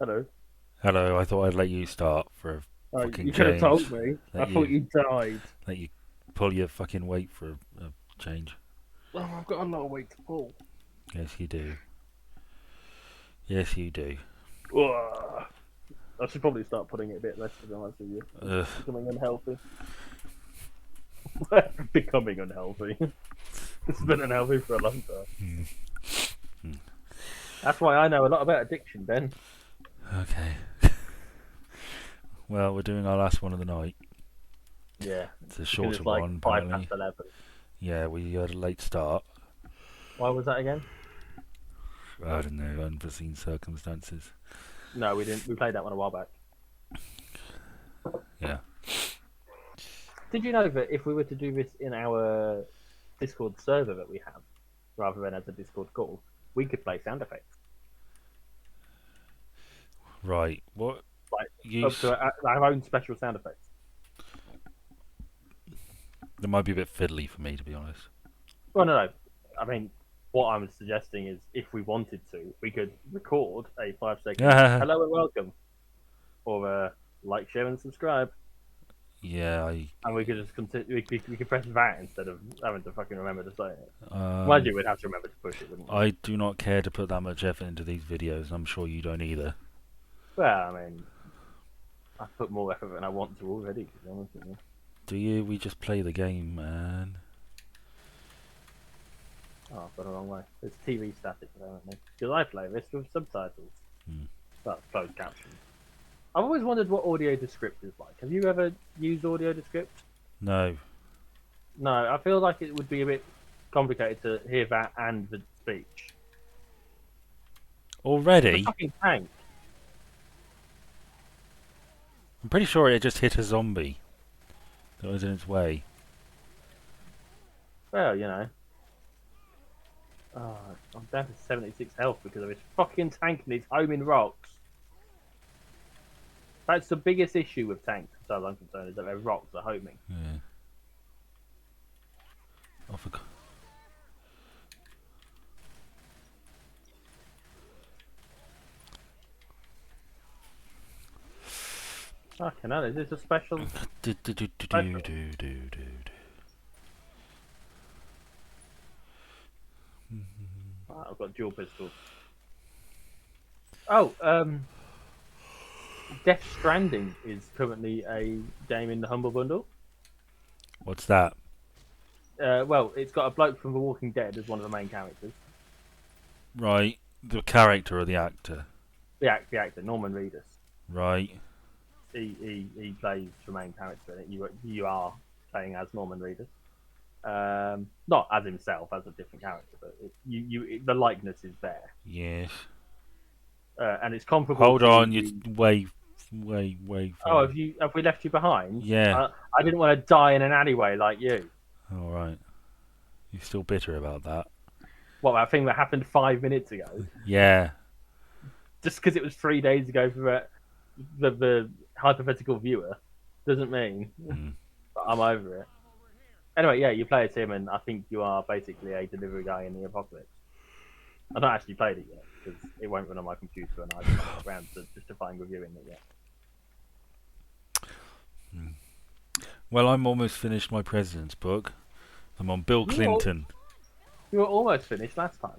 Hello. Hello, I thought I'd let you start for a Oh, fucking you could have change. told me. I Let thought you you died. let you pull your fucking weight for a change. Oh, I've got a lot of weight to pull. Yes, you do. Yes, you do. Ugh. I should probably start putting it a bit less, to be honest with you. I'm Ugh. becoming unhealthy. Becoming unhealthy. It's been unhealthy for a long time. Hmm. Hmm. That's why I know a lot about addiction, Ben. Okay. Well, we're doing our last one of the night. Yeah, It's a because shorter it's like one, five past apparently. 11. Yeah, we had a late start. Why was that again? I don't know, unforeseen circumstances. No, we didn't. We played that one a while back. Yeah. Did you know that if we were to do this in our Discord server that we have, rather than as a Discord call, we could play sound effects? Right. What Like up use? to our own special sound effects. That might be a bit fiddly for me, to be honest. Well, no. I mean, what I'm suggesting is if we wanted to, we could record a 5 second hello and welcome, or like, share, and subscribe, Yeah, and we could just continue. We could press that instead of having to fucking remember to say it. Mind um, you, we'd have to remember to push it, wouldn't we? I do not care to put that much effort into these videos. I'm sure you don't either. Well, I mean, I've put more effort than I want to already, to be honest with you. Do you? We just play the game, man. Oh, I've gone the wrong way. It's TV static, apparently. Because I play this with subtitles. Hmm. Well, closed captions. I've always wondered what audio descript is like. Have you ever used audio descript? No. No, I feel like it would be a bit complicated to hear that and the speech. It's a Already? fucking tank. I'm pretty sure it just hit a zombie that was in its way. Well, Oh, I'm down to 76 health because of this fucking tank and its home in rocks. That's the biggest issue with tanks, as far as I'm concerned, is that their rocks are homing. Yeah. I forgot. Fucking hell, is this a special? Do, do, do, do, do, Special? do, do, do. Oh, I've got dual pistols. Oh, Death Stranding is currently a game in the Humble Bundle. What's that? Well, it's got a bloke from The Walking Dead as one of the main characters. Right. The character or the actor? The actor, Norman Reedus. Right. He plays the main character in it. You are playing as Norman Reedus. Not as himself, as a different character, but the likeness is there, Yes. and it's comparable Hold to on. You the. way Oh, far. have we left you behind? Yeah. I didn't want to die in an alleyway like you. All right. You're still bitter about that. What, that thing that happened 5 minutes ago? Yeah. Just because it was 3 days ago for the hypothetical viewer doesn't mean Mm. that I'm over it. Anyway, yeah, you play as him, and I think you are basically a delivery guy in the apocalypse. I've not actually played it yet because it won't run on my computer, and I haven't got around to justifying reviewing it yet. Mm. Well, I'm almost finished my president's book. I'm on Bill Clinton. You were almost finished last time.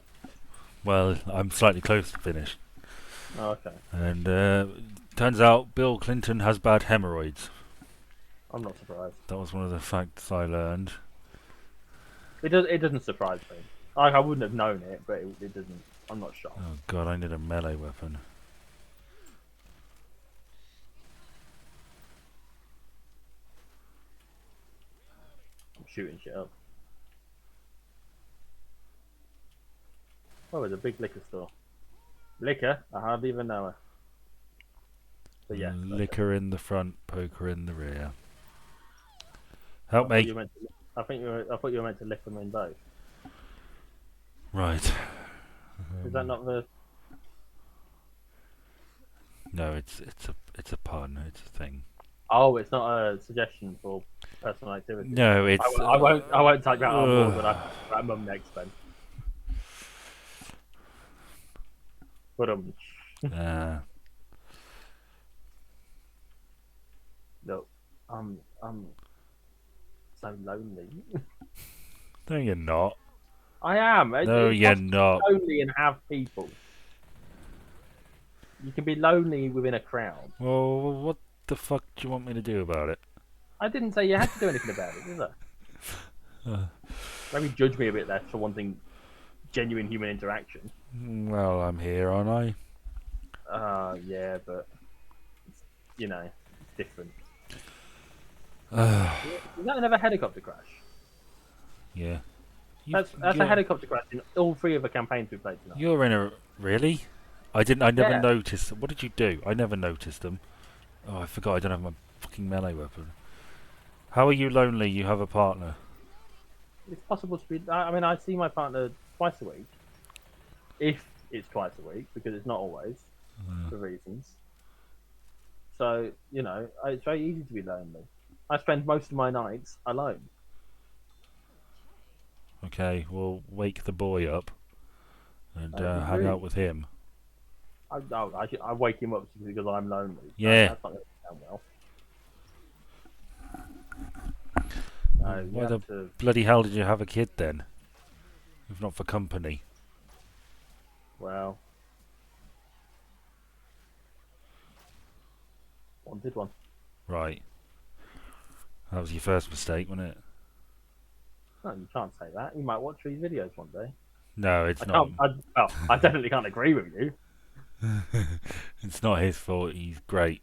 Well, I'm slightly close to finished. Oh, okay. And turns out Bill Clinton has bad hemorrhoids. I'm not surprised. That was one of the facts I learned. It doesn't surprise me. I wouldn't have known it, but it doesn't. I'm not shocked. Oh god, I need a melee weapon. I'm shooting shit up. Oh, there's a big liquor store. Liquor? I hardly even know her. But yeah. Liquor in the front, poker in the rear. Help I me. thought you were meant to lick them in both. Right. Is that not the? No, it's a pun. It's a thing. Oh, it's not a suggestion for personal activity. No, it's. I won't take that on board when I that mum next then. But I'm so lonely. No, you're not. I am. No, It's you're possible to not. be lonely and have people. You can be lonely within a crowd. Well, what the fuck do you want me to do about it? I didn't say you had to do anything about it, did I? Uh, Maybe judge me a bit there for wanting genuine human interaction. well, I'm here, aren't I? Yeah, but it's different. Uh, Is that another helicopter crash? yeah. You, That's a you're helicopter crash in all three of the campaigns we played tonight. you're in a really? I didn't. I never Yeah, noticed. What did you do? I never noticed them. Oh, I forgot. I don't have my fucking melee weapon. How are you lonely? You have a partner. it's possible to be. I mean, I see my partner twice a week, if it's twice a week, because it's not always for reasons. So it's very easy to be lonely. I spend most of my nights alone. Okay, well, wake the boy up and hang out Really, with him. I wake him up because I'm lonely. So Yeah. that's not going to sound well. Well, No, you why have the to. bloody hell did you have a kid then? If not for company. Well, wanted one. Right. That was your first mistake, wasn't it? No, you can't say that. You might watch these videos one day. No, I it's not. can't. I definitely can't agree with you. It's not his fault. He's great.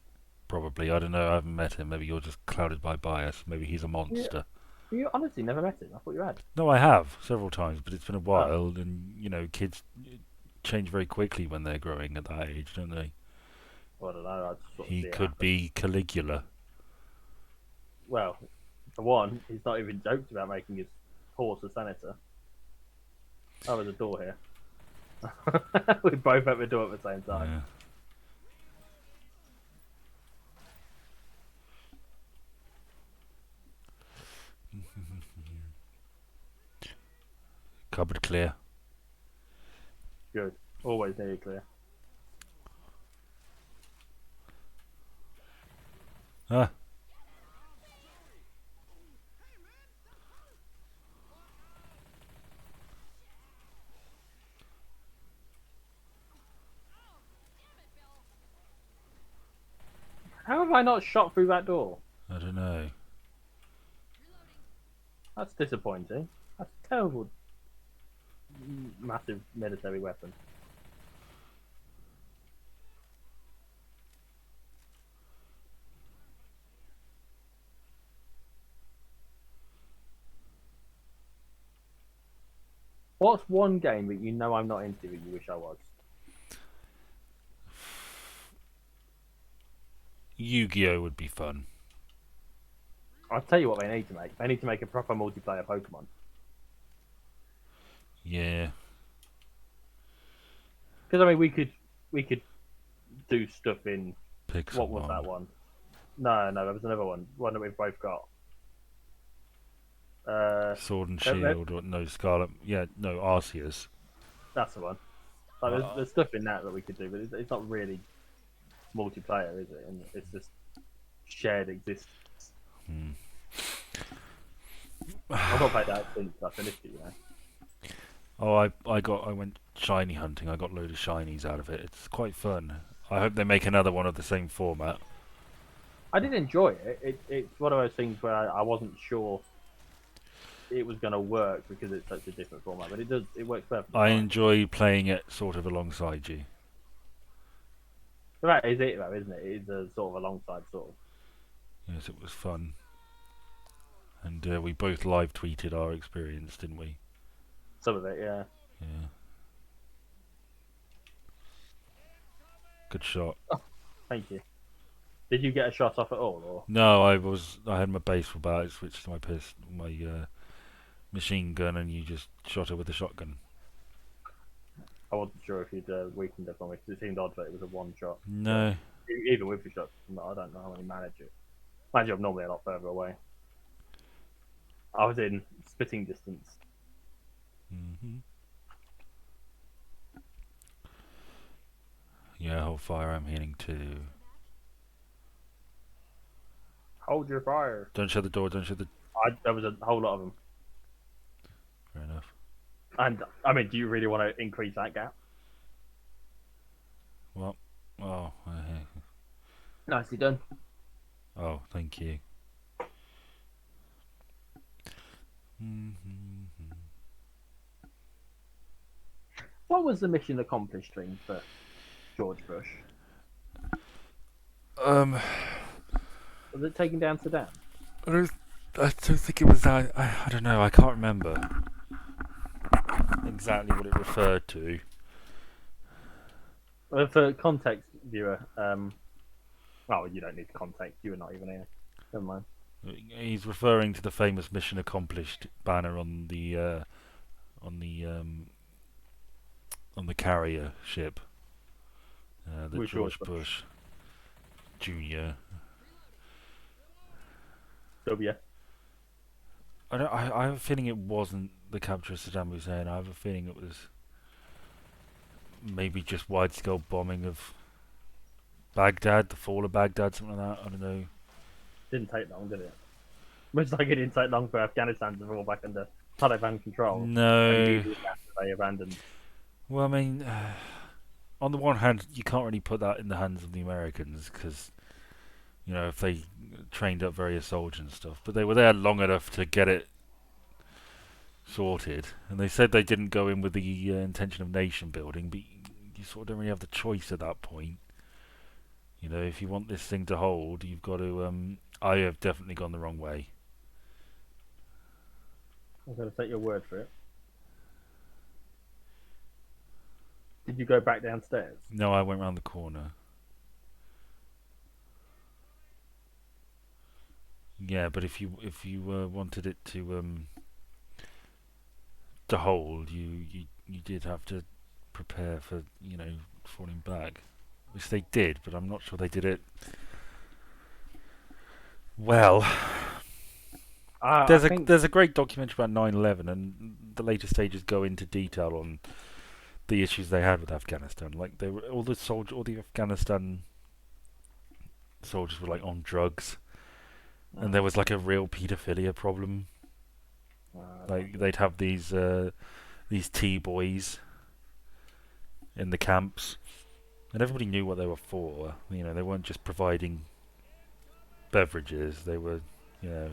Probably. I don't know. I haven't met him. Maybe you're just clouded by bias. Maybe he's a You, monster. you honestly never met him. I thought you had. No, I have several times, but it's been a Oh, while, and kids change very quickly when they're growing at that age, don't they? well, I don't know. I just sort of He see it could happen. be Caligula. Well, for one, he's not even joked about making his horse a senator. Oh, there's a door here. We both have a door at the same time. Yeah. Cupboard clear. Good. Always nearly clear. Ah, How have I not shot through that door? I don't know. That's disappointing. That's a terrible, massive military weapon. What's one game that you know I'm not into that you wish I was? Yu-Gi-Oh would be fun. I'll tell you what they need to make. They need to make a proper multiplayer Pokemon. Yeah. Because I mean, we could do stuff in what was that Pixelmon. one? No, there was another one that we've both got. Uh, Sword and that- that- Shield, or no, Scarlet. Yeah, no, Arceus. that's the one. Like, there's stuff in that we could do, but it's not really multiplayer, is it? And it's just shared existence. Hmm. I've not played that since I finished it. Oh, I went shiny hunting. I got a load of shinies out of it. It's quite fun. I hope they make another one of the same format. I did enjoy it. It's one of those things where I wasn't sure it was going to work because it's such a different format, but it does. It works perfectly I fine. enjoy playing it sort of alongside you. But that is it, though, isn't it? It is a sort of alongside sort of. Yes, it was fun. And we both live tweeted our experience, didn't we? Some of it, yeah. Yeah. Good shot. Thank you. Did you get a shot off at all, or? No, I had my baseball bat. I switched to my machine gun, and you just shot her with the shotgun. I wasn't sure if you'd weakened it on me because it seemed odd that it was a one shot. No. Even with the shot, I don't know how many manage it. Imagine I'm normally a lot further away. I was in spitting distance. Hmm. Yeah, whole fire I'm healing too. Hold your fire. Don't shut the door. Don't shut the. There was a whole lot of them. Fair enough. And I mean, do you really want to increase that gap? Well, oh, Nicely done. oh, thank you. What was the mission accomplished thing for George Bush? Um, Was it taking down Saddam? I don't, I don't think it was that. I don't know. I can't remember exactly what it referred to. Well, for context, viewer, oh, you don't need context. You were not even here. Never mind. He's referring to the famous "Mission Accomplished" banner on the on the carrier ship that With George Bush. Bush Jr. W. I have a feeling it wasn't the capture of Saddam Hussein. I have a feeling it was maybe just wide-scale bombing of Baghdad, the fall of Baghdad, something like that. I don't know. Didn't take long, did it? Much like it didn't take long for Afghanistan to fall back under Taliban control. No. Immediately after they abandoned. Well, I mean, on the one hand, you can't really put that in the hands of the Americans because, you know, if they trained up various soldiers and stuff, but they were there long enough to get it sorted. And they said they didn't go in with the intention of nation building, but you sort of don't really have the choice at that point. You know, if you want this thing to hold, you've got to. I have definitely gone the wrong way. I'm going to take your word for it. Did you go back downstairs? No, I went round the corner. Yeah, but if you wanted it to hold, you did have to prepare for, you know, falling back, which they did, but I'm not sure they did it well. There's a great documentary about 9/11, and the later stages go into detail on the issues they had with Afghanistan. Like they were all the Afghanistan soldiers were like on drugs, and there was like a real paedophilia problem. Like they'd have these T-boys in the camps, and everybody knew what they were for. You know, they weren't just providing beverages; they were, you know.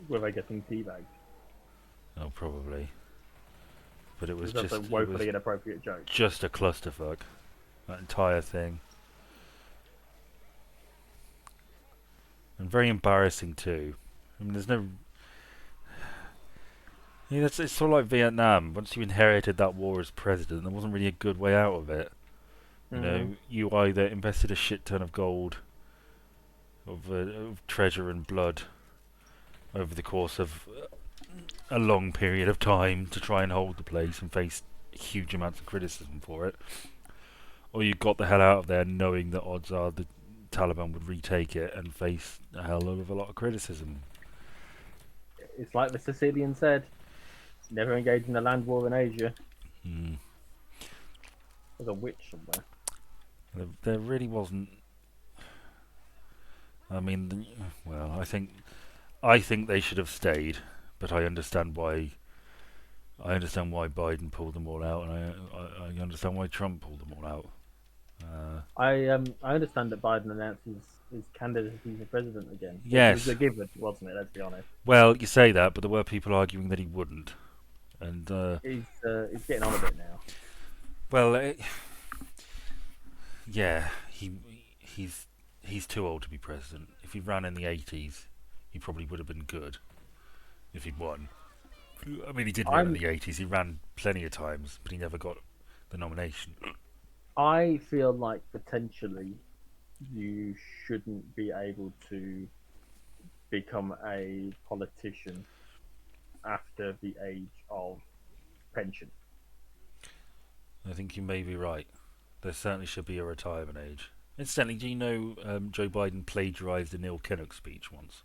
Were they getting teabagged? Oh, probably. But it was That's a woefully inappropriate joke. Just a clusterfuck. That entire thing. And very embarrassing too. I mean, there's no. Yeah, it's sort of like Vietnam. Once you inherited that war as president, there wasn't really a good way out of it. You know, you either invested a shit ton of gold, of treasure and blood, over the course of a long period of time to try and hold the place and face huge amounts of criticism for it, or you got the hell out of there knowing that odds are the Taliban would retake it and face a hell of a lot of criticism. It's like the Sicilian said, never engage in a land war in Asia. There's a witch somewhere. There really wasn't. I mean, well, I think they should have stayed, but I understand why. I understand why Biden pulled them all out, and I understand why Trump pulled them all out. I understand that Biden announced his candidacy for president again. Yes. It was a given, wasn't it? Let's be honest. Well, you say that, but there were people arguing that he wouldn't, and he's getting on a bit now. Well, yeah, he's too old to be president. If he ran in the 80s, he probably would have been good if he'd won. I mean, he did run in the 80s. He ran plenty of times, but he never got the nomination. I feel like potentially you shouldn't be able to become a politician after the age of pension. I think you may be right. There certainly should be a retirement age. Incidentally, do you know Joe Biden plagiarised a Neil Kinnock speech once?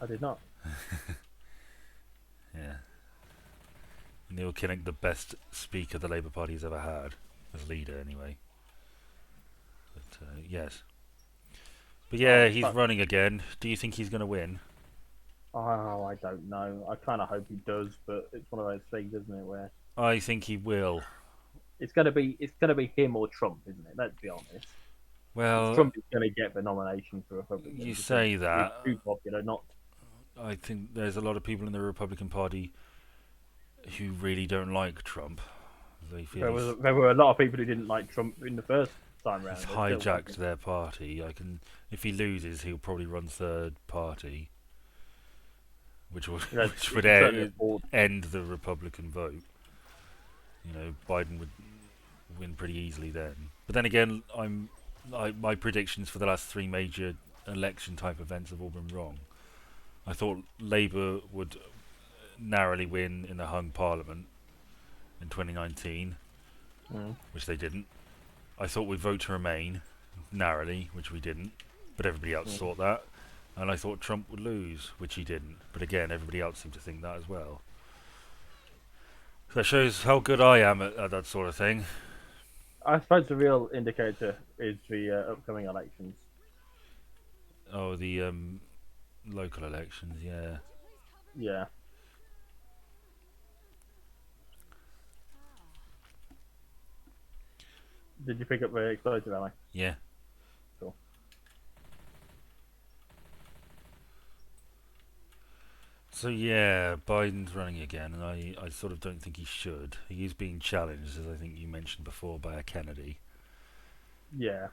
I did not. Yeah. Neil Kinnock, the best speaker the Labour Party has ever had. as leader anyway. But yes. But yeah, he's running again. Do you think he's going to win? Oh, I don't know. I kind of hope he does, but it's one of those things, isn't it, where I think he will. it's gonna be him or Trump, isn't it? Let's be honest. It's Well, Trump is going to get the nomination for Republican you because say he's that. too popular. Not I think there's a lot of people in the Republican Party who really don't like Trump. They feel there were a lot of people who didn't like Trump in the first time he's round. hijacked their party. If he loses, he'll probably run third party, which would end the Republican vote. You know, Biden would win pretty easily then. But then again, my predictions for the last three major election type events have all been wrong. I thought Labour would narrowly win in the hung parliament in 2019, which they didn't. I thought we'd vote to remain narrowly, which we didn't, but everybody else thought that. And I thought Trump would lose, which he didn't. But again, everybody else seemed to think that as well. So that shows how good I am at that sort of thing. I suppose the real indicator is the upcoming elections. Oh, the local elections, yeah. Yeah. Did you pick up the explosive ammo? Yeah. Cool. So yeah, Biden's running again, and I sort of don't think he should. He is being challenged, as I think you mentioned before, by a Kennedy. Yeah.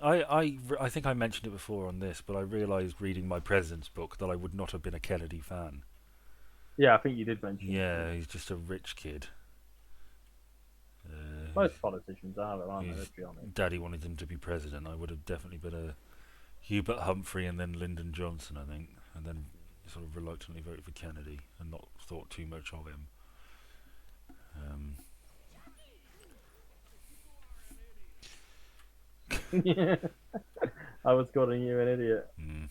I think I mentioned it before on this, but I realised reading my president's book that I would not have been a Kennedy fan. Yeah, I think you did mention. Yeah, he's just a rich kid. Most politicians are, though, aren't they? Let's be honest. Daddy wanted him to be president. I would have definitely been a Hubert Humphrey and then Lyndon Johnson, I think, and then sort of reluctantly voted for Kennedy and not thought too much of him. I was calling you an idiot. Mm.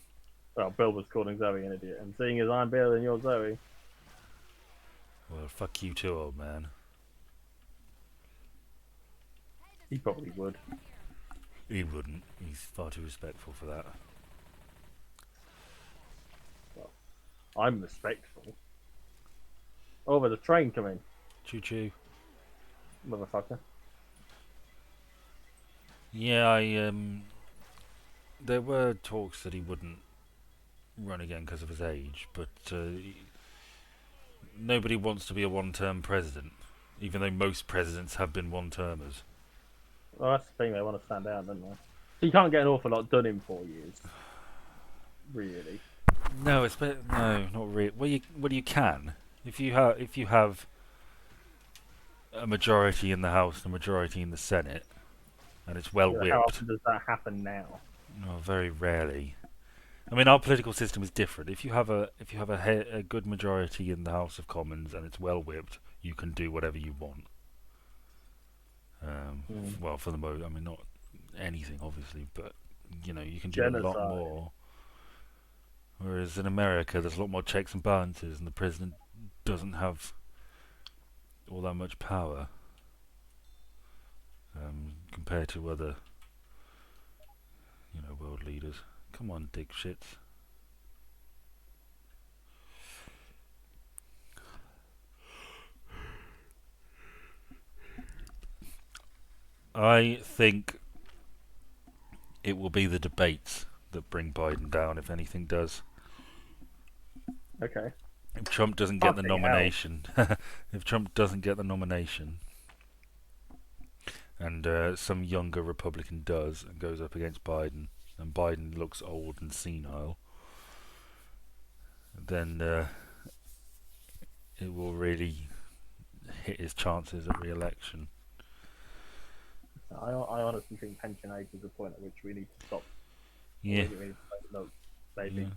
Well, Bill was calling Zoe an idiot, and seeing as I'm Bill and you're Zoe. Well, fuck you too, old man. He probably would. He wouldn't. He's far too respectful for that. Well, I'm respectful. Oh, there's a train coming. Choo choo. Motherfucker. Yeah, there were talks that he wouldn't run again because of his age, but nobody wants to be a one-term president, even though most presidents have been one-termers. Well, that's the thing, they want to stand out, don't they? So you can't get an awful lot done in 4 years. Really. No, no, not really. Well, you can if you have a majority in the House and a majority in the Senate, and it's well whipped. How often does that happen now? No, very rarely. I mean, our political system is different. If you have a good majority in the House of Commons and it's well whipped, you can do whatever you want. Well, for the most, I mean, not anything, obviously, but you know, you can do a lot more. Whereas in America, there's a lot more checks and balances, and the president doesn't have all that much power compared to other, you know, world leaders. Come on, dick shits. I think it will be the debates that bring Biden down, if anything does. Okay. If Trump doesn't get the nomination, if Trump doesn't get the nomination, and some younger Republican does and goes up against Biden, and Biden looks old and senile, then it will really hit his chances of re-election. I honestly think pension age is the point at which we need to stop. Yeah. Look, maybe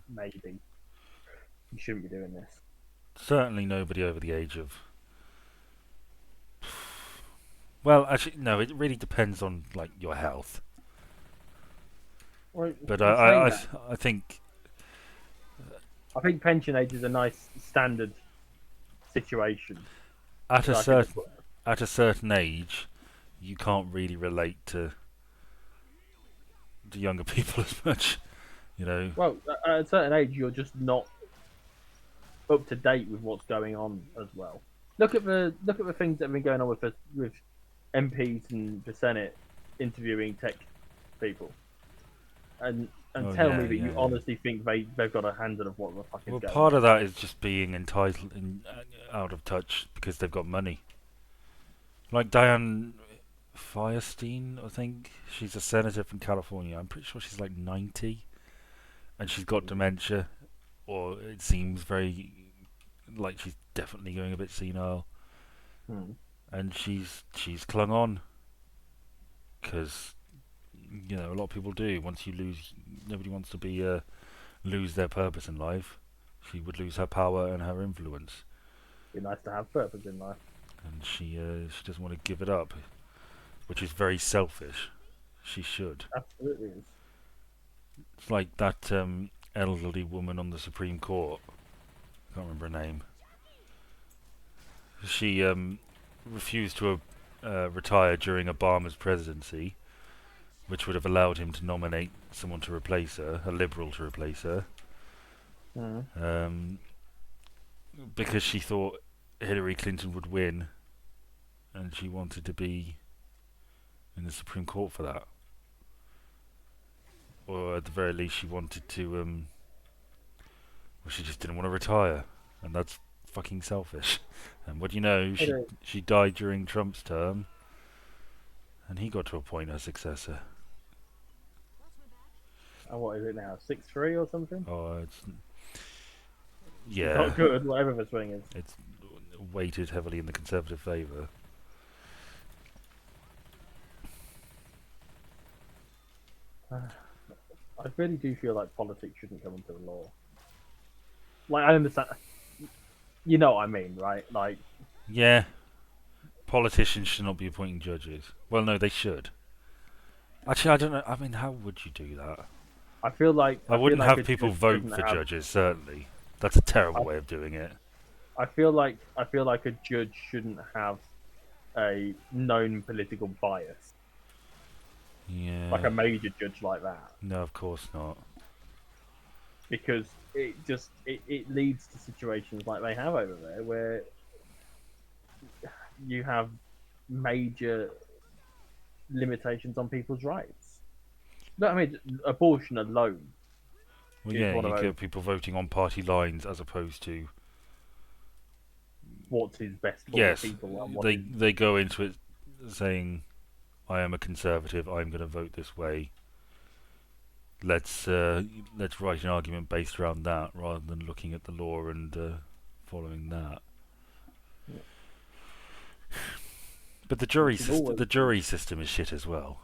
you shouldn't be doing this. Certainly nobody over the age of... Well, actually, no, it really depends on, like, your health. Well, but I think... I think pension age is a nice standard situation. At a certain age, you can't really relate to the younger people as much. You know. Well, at a certain age, you're just not up to date with what's going on as well. Look at the things that have been going on with MPs and the Senate interviewing tech people, and Oh tell me yeah, that you yeah, yeah. honestly think they've got a handle of what the fuck is Well, going part on. of that is just being entitled and out of touch because they've got money. Like Diane Firestein, I think she's a senator from California. I'm pretty sure she's like 90, and she's got dementia, or it seems very like she's definitely going a bit senile. Hmm. And she's clung on because a lot of people do. Once you lose, nobody wants to be lose their purpose in life. She would lose her power and her influence, Be nice to have purpose in life. and she doesn't want to give it up, which is very selfish. She should. Absolutely is. It's like that elderly woman on the Supreme Court. I can't remember her name. She refused to retire during Obama's presidency, which would have allowed him to nominate someone to replace her, a liberal to replace her, Hmm. um, because she thought Hillary Clinton would win, and she wanted to be in the Supreme Court for that. Or at the very least, she wanted to. Well, she just didn't want to retire, and that's fucking selfish. And what do you know? It She is. she died during Trump's term, and he got to appoint her successor. And what is it now? 6-3 or something? Oh, it's It's yeah, not good. Whatever the swing is. it's weighted heavily in the Conservative favour. I really do feel like politics shouldn't come into the law. Like I understand, you know what I mean, right? Like Yeah, politicians should not be appointing judges. Well, no, they should. Actually, I don't know. I mean, how would you do that? I feel like I I feel wouldn't like have a people judge vote shouldn't for have. judges. Certainly, that's a terrible I, way of doing it. I feel like a judge shouldn't have a known political bias, like Yeah. a major judge like that, No, of course not. because it leads to situations like they have over there where you have major limitations on people's rights. No, I mean abortion alone Well, is yeah, one of you those. get people voting on party lines as opposed to What is best for the yes, people and what they is they go into it saying, "I am a conservative. I'm going to vote this way. Let's write an argument based around that, rather than looking at the law and following that." But which is always the jury system is shit as well.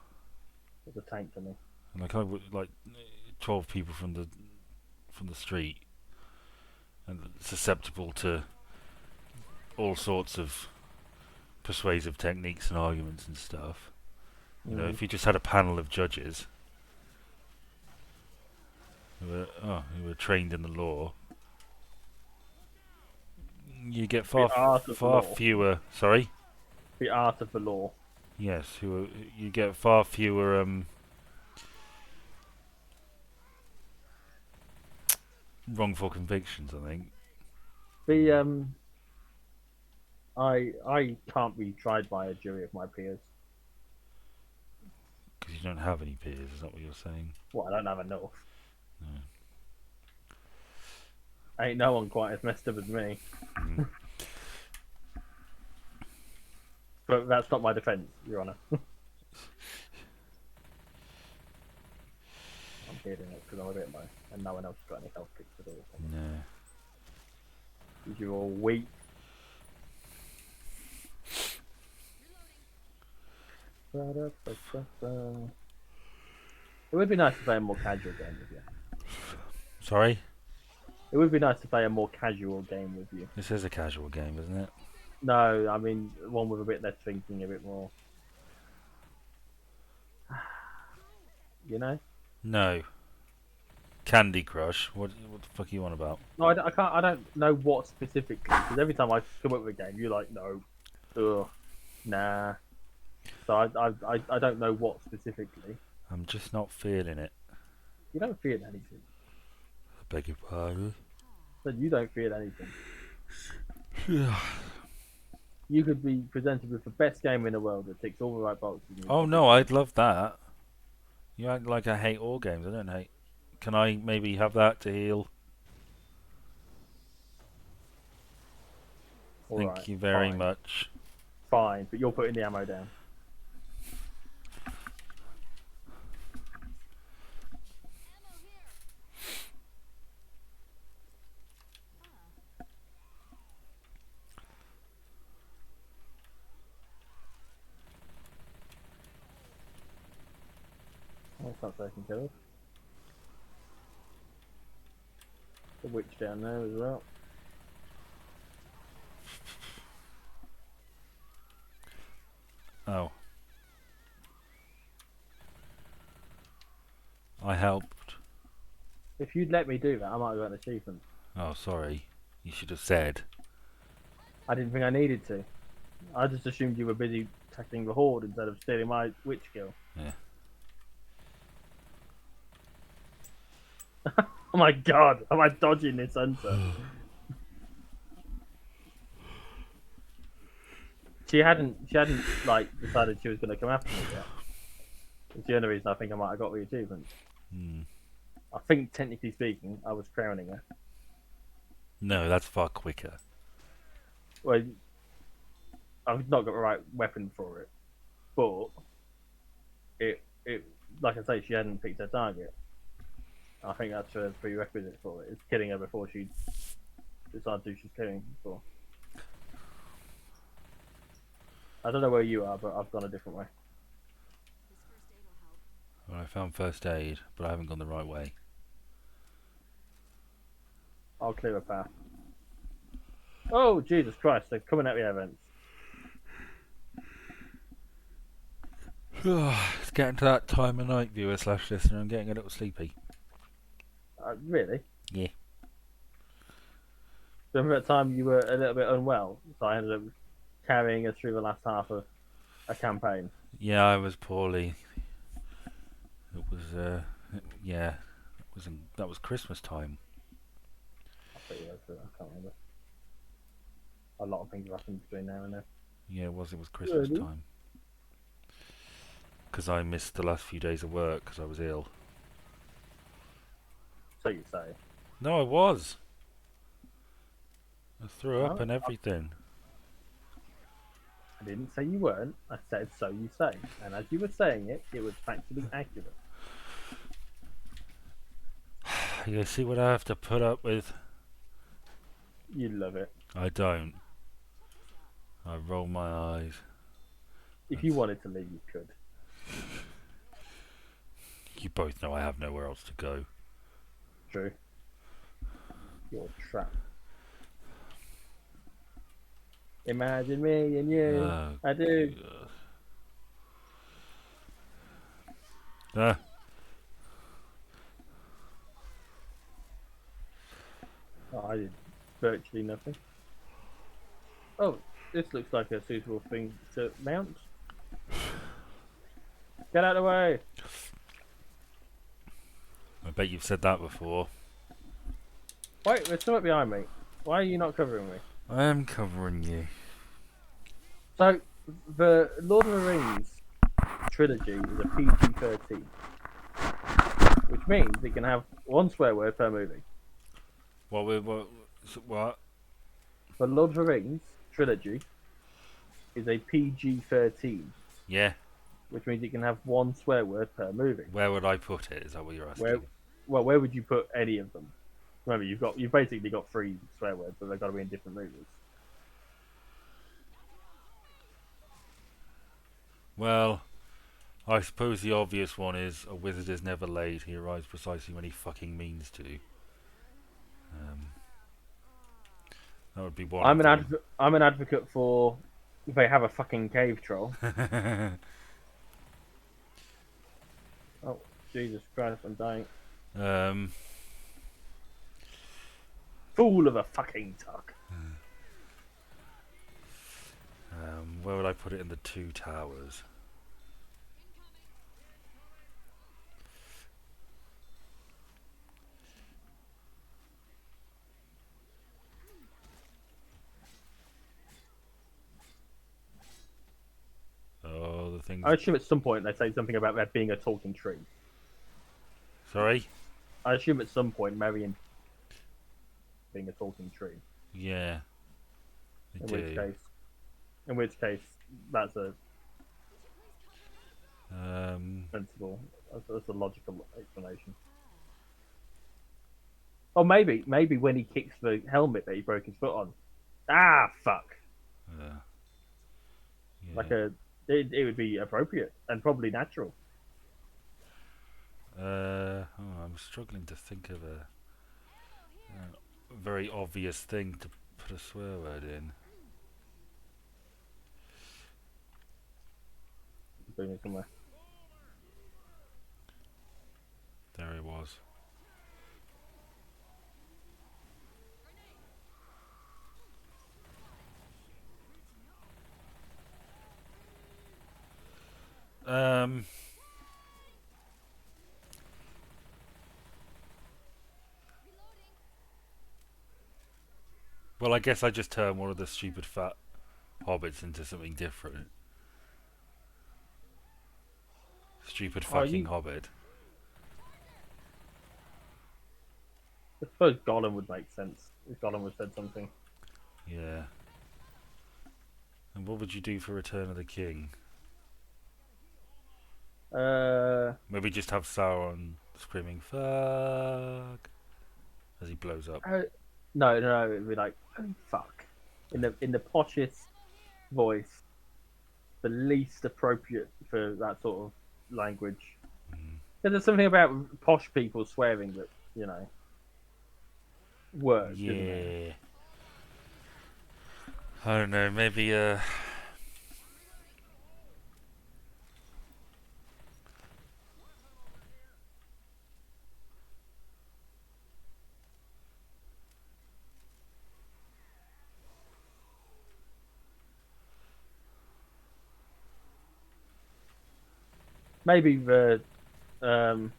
a tank for me. Like I would like 12 people from the street and susceptible to all sorts of persuasive techniques and arguments and stuff. Mm. If you just had a panel of judges who were trained in the law, you get The art of the far law. fewer. Sorry. The art of the law. Yes, you get far fewer wrongful convictions. I think. The I can't be tried by a jury of my peers. Because you don't have any peers. Is that what you're saying? Well, I don't have enough. No. Ain't no one quite as messed up as me. Mm. But that's not my defence, Your Honour. I'm kidding it because I'm a bit low, and no one else has got any health kits at all. No. Because you're all weak. It would be nice to play a more casual game with you. Sorry. It would be nice to play a more casual game with you. This is a casual game, isn't it? No, I mean one with a bit less thinking, a bit more. You know? No. Candy Crush. What the fuck are you on about? No, I can't. I don't know what specifically because every time I come up with a game, you're like, no, ugh, nah. So I don't know what specifically. I'm just not feeling it. You don't feel anything. I beg your pardon. But you don't feel anything. Yeah. You could be presented with the best game in the world that ticks all the right boxes. Oh no, I'd love that. You act like I hate all games. I don't hate. Can I maybe have that to heal? All Thank right, you very fine, much. fine. But you're putting the ammo down. That's not taking care of. The witch down there as well. Oh. I helped. If you'd let me do that, I might have got an achievement. Oh, sorry. You should have said. I didn't think I needed to. I just assumed you were busy tackling the horde instead of stealing my witch kill. Yeah. Oh my god, am I dodging this hunter? She hadn't like decided she was going to come after me yet. It's the only reason I think I might have got the achievement. Hmm. I think technically speaking, I was crowning her. No, that's far quicker. Well, I've not got the right weapon for it, but it like I say, she hadn't picked her target. I think that's a prerequisite for it. It's killing her before she decides who she's killing for. I don't know where you are, but I've gone a different way. Well, I found first aid, but I haven't gone the right way. I'll clear a path. Oh, Jesus Christ, they're coming at me at vents. It's getting to that time of night, viewer slash listener. I'm getting a little sleepy. Really? Yeah. Remember that time you were a little bit unwell, so I ended up carrying us through the last half of a campaign. Yeah, I was poorly. It was, yeah, that was Christmas time. I can't remember. A lot of things have happened between now and then. Yeah, it was Christmas Really? time. Because I missed the last few days of work because I was ill. So you say. No, I was. I threw up Oh, and everything. I didn't say you weren't. I said so you say. And as you were saying it, it was factually accurate. You see what I have to put up with? You love it. I don't. I roll my eyes. If you wanted to leave, you could. You both know I have nowhere else to go. True. You're trapped. Imagine me and you. Oh, I do. Ah, Oh, I did virtually nothing. Oh, this looks like a suitable thing to mount. Get out of the way. I bet you've said that before. Wait, there's something behind me. Why are you not covering me? I am covering you. So, the Lord of the Rings trilogy is a PG-13, which means it can have one swear word per movie. What? The Lord of the Rings trilogy is a PG-13, Yeah. which means it can have one swear word per movie. Where would I put it? Is that what you're asking? Where would you put any of them? Remember, you've basically got 3 swear words, but they've got to be in different movies. Well, I suppose the obvious one is a wizard is never late. He arrives precisely when he fucking means to. That would be one. I'm an advocate for they have a fucking cave troll. Oh, Jesus Christ, I'm dying. Fool of a fucking tuck. Where would I put it in the 2 towers? things. I assume at some point they say something about there being a talking tree. Sorry? I assume at some point Marion being a talking tree. Yeah, they In which do. case, in which case, that's a Um, sensible. That's a logical explanation. Or maybe when he kicks the helmet that he broke his foot on. Ah, fuck. uh, Like yeah. it would be appropriate and probably natural. I'm struggling to think of a very obvious thing to put a swear word in. Bring it somewhere. There it was. Um, well, I guess I just turned one of the stupid fat hobbits into something different. Stupid Oh, fucking you. hobbit. I suppose Gollum would make sense if Gollum had said something. Yeah. And what would you do for Return of the King? Uh, Maybe just have Sauron screaming "fuck" as he blows up. uh no, it'd be like, oh, fuck, in the poshest voice, the least appropriate for that sort of language. Mm. Because there's something about posh people swearing that works, isn't there? Yeah. I don't know. Maybe Maybe the um,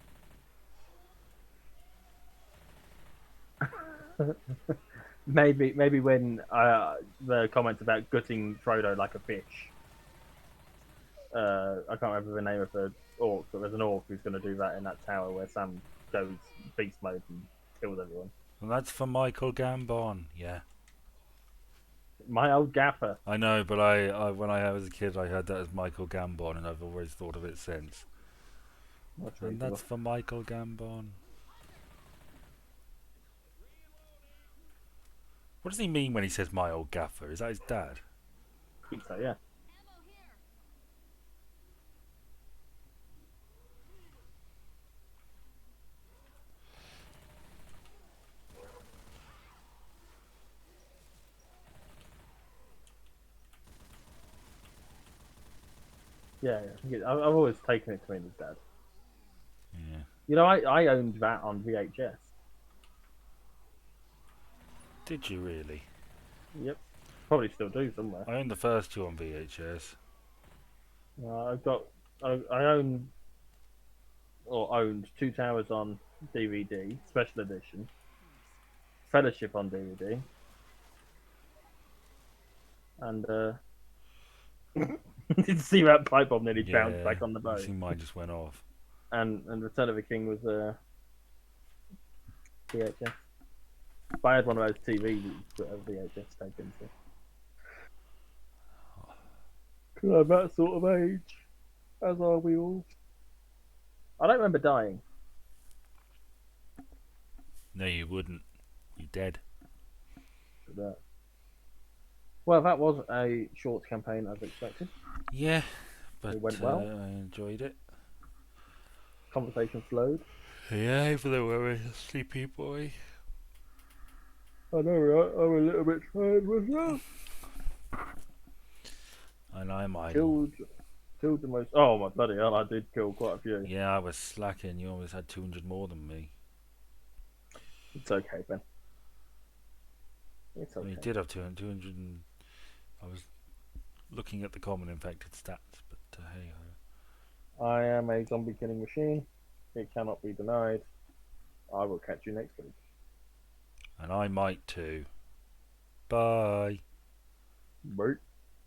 maybe when the comments about gutting Frodo like a fish. I can't remember the name of the orc, but there's an orc who's going to do that in that tower where Sam goes beast mode and kills everyone. and that's for Michael Gambon. Yeah. My old gaffer. I know, but I when I was a kid, I heard that as Michael Gambon, and I've always thought of it since. That's And reasonable. that's for Michael Gambon. What does he mean when he says my old gaffer? Is that his dad? I think so, yeah. Yeah, yeah. I've always taken it to mean his dad. Yeah. I owned that on VHS. Did you really? Yep. Probably still do somewhere. I owned the first two on VHS. I've got, I own or owned Two Towers on DVD, special edition, Fellowship on DVD, and did you see that pipe bomb nearly bounced Yeah. back on the You boat? see, mine just went off. And Return of the King was VHS. But I had one of those TVs that a VHS taken to. Cause I'm that sort of age, as are we all. I don't remember dying. No, you wouldn't. You dead. For that. Well, that was a short campaign as expected. Yeah, but It went well. I enjoyed it. Conversation flowed. Yeah, even though we're a sleepy boy. I know, right? I'm a little bit tired myself. And I'm idle. Killed the most. Oh my bloody hell! I did kill quite a few. Yeah, I was slacking. You always had 200 more than me. It's okay, Ben. It's Well, you okay. did have 200 and I was looking at the common infected stats, but hey ho. I am a zombie killing machine. It cannot be denied. I will catch you next week. And I might too. Bye. Bye.